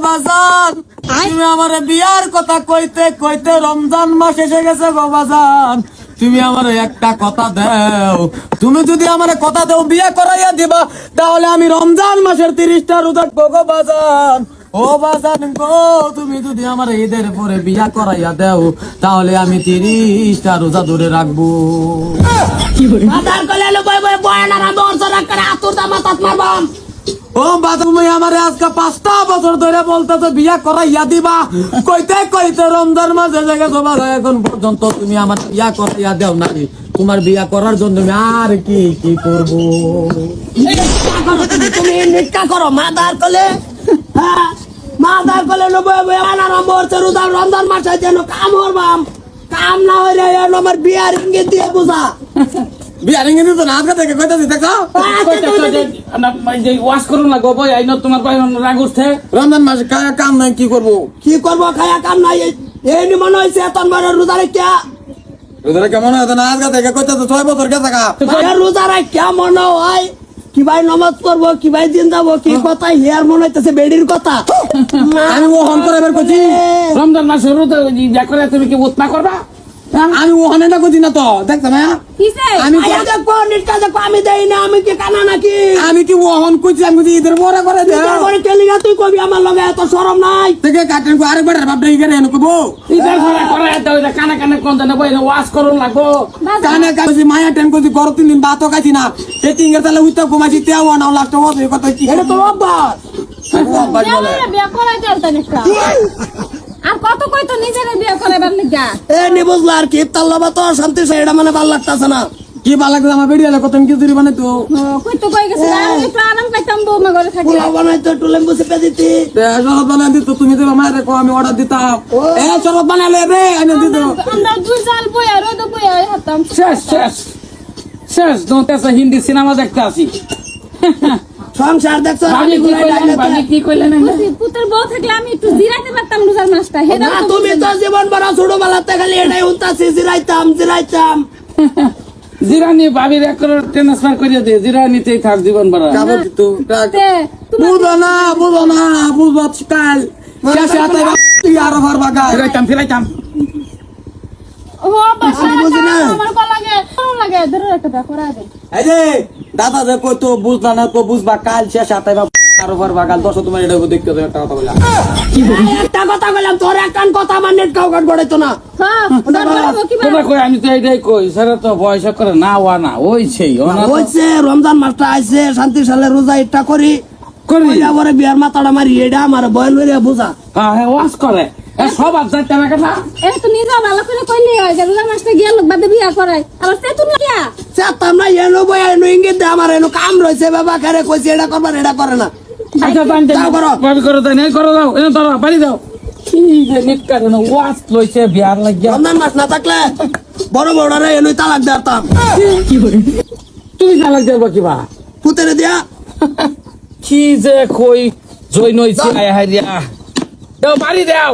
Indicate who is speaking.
Speaker 1: বাজান তুমি আমার বিয়ার কথা কইতে কইতে রমজান মাস এসে গেছে গো বাজান, তুমি আমার একটা কথা দাও। তুমি যদি আমার কথা দাও বিয়া করাইয়া দিবা, তাহলে আমি রমজান মাসের 30টা রোজা রাখবো গো বাজান। ও বাজান গো, তুমি যদি আমার ঈদের পরে বিয়া করাইয়া দাও, তাহলে আমি 30টা রোজা ধরে রাখবো। ও বাবা, তুমি আমার আজকে 5টা বছর ধরে বলতেছো বিয়া করাইয়া দিবা, কইতে কইতে রমজান মাসে গেছো বাবা, এখন পর্যন্ত তুমি আমার বিয়া করাইয়া দাও না। তোমার বিয়া করার জন্য আমি আর কি কি করবো?
Speaker 2: তুমি নিকা করো মাদার কলে, হ্যাঁ মাদার কলে রমজান মাসে যেন কাম হরবাম, কাম না হইলে আমার বিয়ার ইঙ্গিত দিয়ে বুঝা।
Speaker 1: বিয়ার ইঙ্গিত তো না আজকে থেকে কইতাছি, দেখো
Speaker 3: ওয়াশ করুন না গো, আই ন তোমার রাগ উঠছে।
Speaker 1: রমজান মাসে খায়া কাম নাই, কি করবো?
Speaker 2: কি করবো খায়া কাম নাই, এই নি মনে হয়েছে এত বড় রোজা রেখা।
Speaker 1: রোজা কেমন হয় না আজকে থেকে কইতাছো 6 বছর গেছে গা।
Speaker 2: রোজা রেখা মনে হয় কি ভাই নমাজ পড়বো, কি ভাই দিন যাবো, কি কথা হিয়ার মনে হইতেছে বেডির কথা।
Speaker 1: আমি ওহন করে বের করছি,
Speaker 3: রমজান মাসে রোজা ইয়া করে তুমি কি উৎপা করবা?
Speaker 1: আমি ওখানে না করছি না তো, দেখছো না আমি
Speaker 2: দেখো নিকা দেখো, আমি দেই না, আমি কি কানা নাকি?
Speaker 1: আমি কি ওহন করছি, আমি যদি ঈদের পরে করে দে
Speaker 2: তারপরে কেলিগা তুই কবি আমার লগে এত শরম নাই?
Speaker 1: থেকে কাটেন কো আরেকবার বাপটা ইগারে এনে কইবো
Speaker 3: ঈদের ঘরে করে দাও, কানে কানে কোন দেন বই ওয়াশ করুন লাগবো।
Speaker 1: কানে কাজি মায়া টেন কইছি গর 3 দিন ভাতও খাইছি না, এই তিনগের তালে উইতা ঘুমাইছি তেও না লাস্ট বস এই কথা কি?
Speaker 2: এটা তো অভ্যাস।
Speaker 1: অভ্যাস বলে
Speaker 4: বিয়া করাই চলতেন একটা আর কত কই তো নিজের বিয়া করাইবার লিগা
Speaker 2: এ নি বুঝলা আর কি তাল্লাবা তো শান্তি সেটা মানে ভাল লাগতাছে না।
Speaker 1: কি ভালো লাগছে আমার বেড়িয়ালে কত কি জুরি বানাই তো
Speaker 4: কই তো কই গেছে আমি একটু আরাম পাইতাম বউমা ঘরে থাকি।
Speaker 2: পোলাও বানাইতো একটু লেম্বু চেপে দিতি।
Speaker 1: শরবত বানাই দিত, তুমি তো মায়ের কো আমি অর্ডার দিতাম। এ শরবত বানালে রে এনে দিত।
Speaker 4: আমরা দুই জাল বই আর ওই তো বই হতাম।
Speaker 3: শেষ শেষ শেষ দোতেছে হিন্দি সিনেমা দেখতে আসি।
Speaker 2: সংসার দেখছো
Speaker 3: ভাবি কি কইলেন, ভাবি কি কইলেন?
Speaker 4: পুত্র বউ থাকলে আমি একটু জিরাইতে পারতাম রোজার মাসটা।
Speaker 2: না তুমি তো জীবন বড় ছোটবেলাতে খালি এটাই উনতাছি জিরাইতাম জিরাইতাম।
Speaker 3: জিরানি ভাবির এক ট্রান্সফার করে দে, জিরানিতেই থাক জীবন ভরা।
Speaker 1: কাবো তো বুঝো না বুঝবো কাল শেষে হাতে তুই আরো ভার বাগা
Speaker 3: ফিরাইতাম
Speaker 4: ও বাবা
Speaker 2: বুঝি না।
Speaker 4: আমার কল লাগে লাগে ধরে একটা বিয়া করা দে।
Speaker 1: এই যে দাদা যে কই তো বুঝলা না তো বুঝবা কাল শেষে হাতে আরো ভার বাগাল দশ তোমার এটা দেখতে হবে একটা কথা বলা।
Speaker 2: একটা কথা বললাম তোর একখান কথা আমার নেট কাউ কাট গড়াইতো না।
Speaker 4: হ্যাঁ কি
Speaker 3: তোমরা কই, আমি তো এইটাই কই সেটা তো বয়স করে না ওয়া না ওই সেই
Speaker 2: হইছে রমজান মাসটা আইছে শান্তি সালে রোজা ইটা করি
Speaker 3: করি
Speaker 2: পরে বিয়ার মাথাটা মারি এটা আমার বয়ন হইয়া বুঝা।
Speaker 3: হ্যাঁ ওয়াশ করে সব আপনার টাকা কথা।
Speaker 4: এ তো নিজে ভালো করে কইলি হয় যে রোজার মাসটা গিয়া লোক বাদে বিয়া করাই আবার তে তুই না
Speaker 2: চেতাম না এনো বই এনো ইঙ্গিত দে আমার এনো কাম রয়েছে বাবা খারে কইছে এটা করবার এটা করে না।
Speaker 3: আচ্ছা
Speaker 2: যাও করো।
Speaker 3: ভাবি করো তাই নাই করো দাও এনে ধরো বাড়ি দাও। কি যে নিকার না ওয়াশ লইছে বিয়ার লাগিয়া।
Speaker 2: রমজান মাস না থাকলে বড় বড়রা এনো তালাক দিতাম।
Speaker 3: তুমি তালাক দেবা কিবা
Speaker 2: পুতেরে দিয়া
Speaker 3: কি যে কই জয় নইছে আয় হারিয়া দাও বাড়ি দাও।